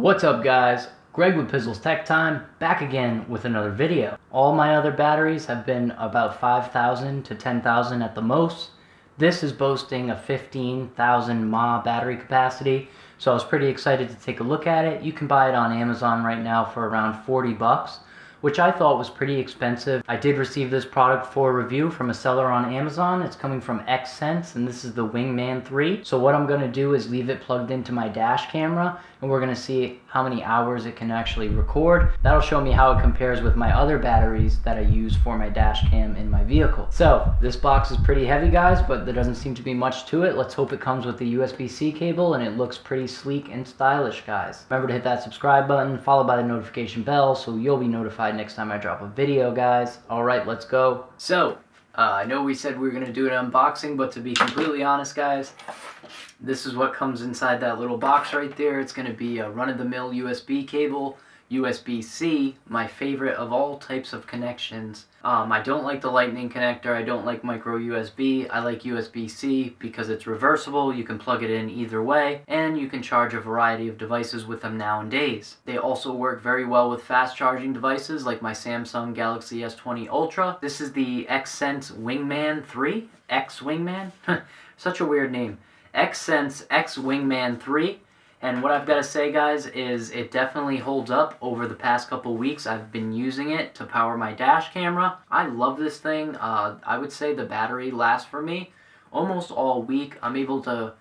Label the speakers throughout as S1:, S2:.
S1: What's up guys? Greg with PizzlesTechTime, back again with another video. All my other batteries have been about 5,000 to 10,000 at the most. This is boasting a 15,000 mAh battery capacity, so I was pretty excited to take a look at it. You can buy it on Amazon right now for around 40 bucks, which I thought was pretty expensive. I did receive this product for review from a seller on Amazon. It's coming from XCents, and this is the Xwingman3. So what I'm gonna do is leave it plugged into my dash camera, and we're gonna see how many hours it can actually record. That'll show me how it compares with my other batteries that I use for my dash cam in my vehicle. So this box is pretty heavy guys, but there doesn't seem to be much to it. Let's hope it comes with the USB-C cable and it looks pretty sleek and stylish guys. Remember to hit that subscribe button, followed by the notification bell, so you'll be notified next time I drop a video guys. Alright, let's go. So, I know we said we were going to do an unboxing, but to be completely honest guys, this is what comes inside that little box right there. It's going to be a run-of-the-mill USB cable, USB-C, my favorite of all types of connections. I don't like the lightning connector, I don't like micro USB, I like USB-C because it's reversible, you can plug it in either way, and you can charge a variety of devices with them nowadays. They also work very well with fast charging devices like my Samsung Galaxy S20 Ultra. This is the XCents Xwingman3, Xwingman? Such a weird name. XCents Xwingman3. And what I've got to say guys is it definitely holds up. Over the past couple weeks I've been using it to power my dash camera. I love this thing. I would say the battery lasts for me almost all week. I'm able to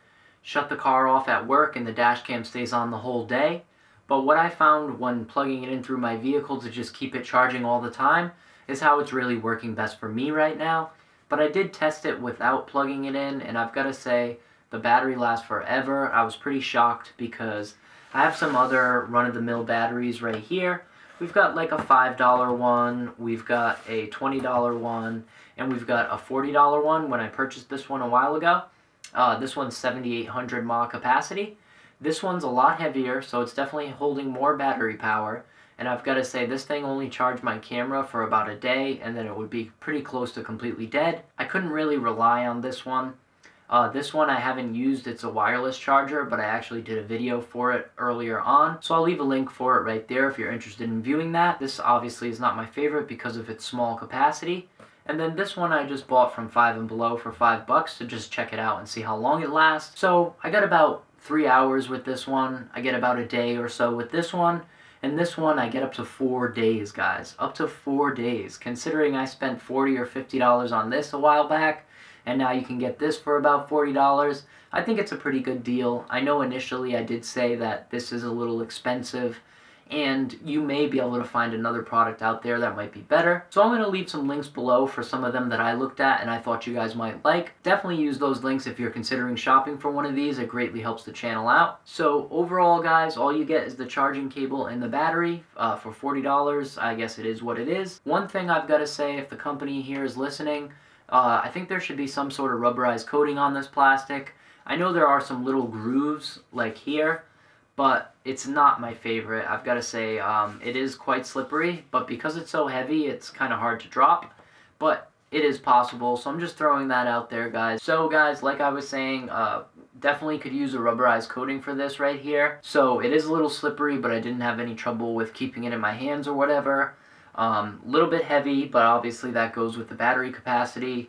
S1: shut the car off at work and the dash cam stays on the whole day. But what I found when plugging it in through my vehicle to just keep it charging all the time is how it's really working best for me right now. But I did test it without plugging it in, and I've got to say the battery lasts forever. I was pretty shocked because I have some other run-of-the-mill batteries right here. We've got like a $5 one, we've got a $20 one, and we've got a $40 one when I purchased this one a while ago. This one's 7,800 mAh capacity. This one's a lot heavier, so it's definitely holding more battery power. And I've got to say, this thing only charged my camera for about a day, and then it would be pretty close to completely dead. I couldn't really rely on this one. This one I haven't used, it's a wireless charger, but I actually did a video for it earlier on. So I'll leave a link for it right there if you're interested in viewing that. This obviously is not my favorite because of its small capacity. And then this one I just bought from Five and Below for 5 bucks to just check it out and see how long it lasts. So I got about 3 hours with this one. I get about a day or so with this one. And this one I get up to 4 days guys. Up to 4 days. Considering I spent $40 or $50 on this a while back, and now you can get this for about $40. I think it's a pretty good deal. I know initially I did say that this is a little expensive, and you may be able to find another product out there that might be better. So I'm going to leave some links below for some of them that I looked at and I thought you guys might like. Definitely use those links if you're considering shopping for one of these. It greatly helps the channel out. So overall guys, all you get is the charging cable and the battery for $40. I guess it is what it is. One thing I've got to say, if the company here is listening, I think there should be some sort of rubberized coating on this plastic. I know there are some little grooves like here, but it's not my favorite. I've got to say it is quite slippery, but because it's so heavy it's kind of hard to drop, but it is possible, so I'm just throwing that out there guys. So guys, like I was saying, definitely could use a rubberized coating for this right here. So it is a little slippery, but I didn't have any trouble with keeping it in my hands or whatever. Little bit heavy, but obviously that goes with the battery capacity.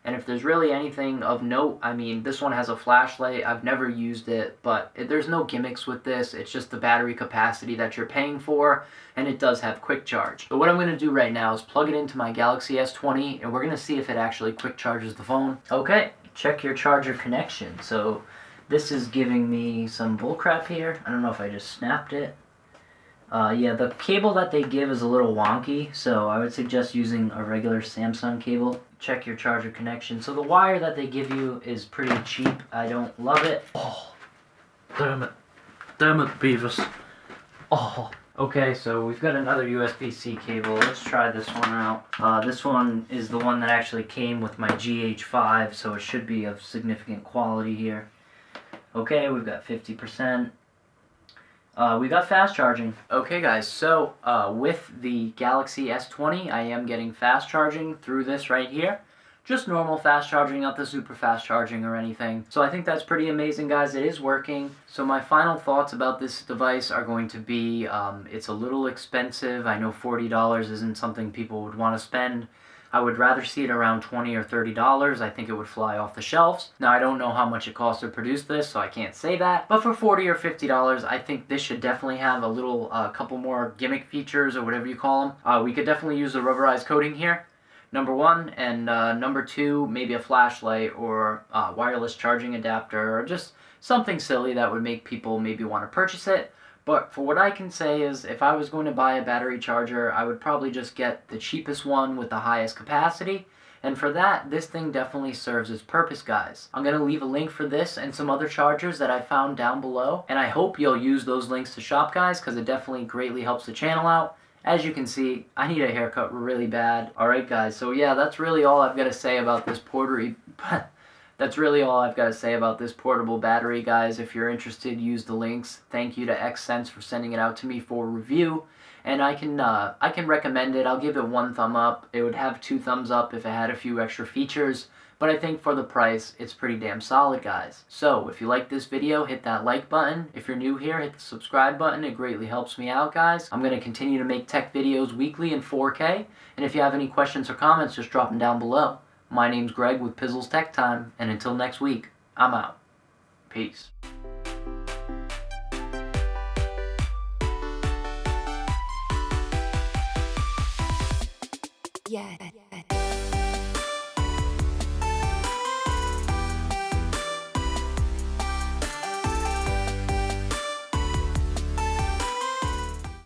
S1: And if there's really anything of note, I mean, this one has a flashlight. I've never used it, but there's no gimmicks with this. It's just the battery capacity that you're paying for, and it does have quick charge. So what I'm going to do right now is plug it into my Galaxy S20, and we're going to see if it actually quick charges the phone. Okay, check your charger connection. So this is giving me some bullcrap here. I don't know if I just snapped it. Yeah, the cable that they give is a little wonky, so I would suggest using a regular Samsung cable. Check your charger connection. So the wire that they give you is pretty cheap. I don't love it.
S2: Oh, damn it. Damn it, Beavis. Oh.
S1: Okay, so we've got another USB-C cable. Let's try this one out. This one is the one that actually came with my GH5, so it should be of significant quality here. Okay, we've got 50%. We got fast charging. Okay guys, so with the Galaxy S20 I am getting fast charging through this right here. just normal fast charging, not the super fast charging or anything. So I think that's pretty amazing, guys. It is working. So my final thoughts about this device are going to be, it's a little expensive. I know $40 isn't something people would want to spend. I would rather see it around $20 or $30. I think it would fly off the shelves. Now, I don't know how much it costs to produce this, so I can't say that. But for $40 or $50, I think this should definitely have a little, couple more gimmick features or whatever you call them. We could definitely use the rubberized coating here, number one. And number two, maybe a flashlight or wireless charging adapter or just something silly that would make people maybe want to purchase it. But for what I can say is, if I was going to buy a battery charger, I would probably just get the cheapest one with the highest capacity. And for that, this thing definitely serves its purpose, guys. I'm going to leave a link for this and some other chargers that I found down below. And I hope you'll use those links to shop, guys, because it definitely greatly helps the channel out. As you can see, I need a haircut really bad. Alright, guys, so yeah, that's really all I've got to say about this That's really all I've got to say about this portable battery, guys. If you're interested, use the links. Thank you to XCents for sending it out to me for review. And I can recommend it. I'll give it 1 thumb up. It would have 2 thumbs up if it had a few extra features. But I think for the price, it's pretty damn solid, guys. So, if you like this video, hit that like button. If you're new here, hit the subscribe button. It greatly helps me out, guys. I'm going to continue to make tech videos weekly in 4K. And if you have any questions or comments, just drop them down below. My name's Greg with PizzlesTechTime, and until next week, I'm out. Peace.
S3: Yeah.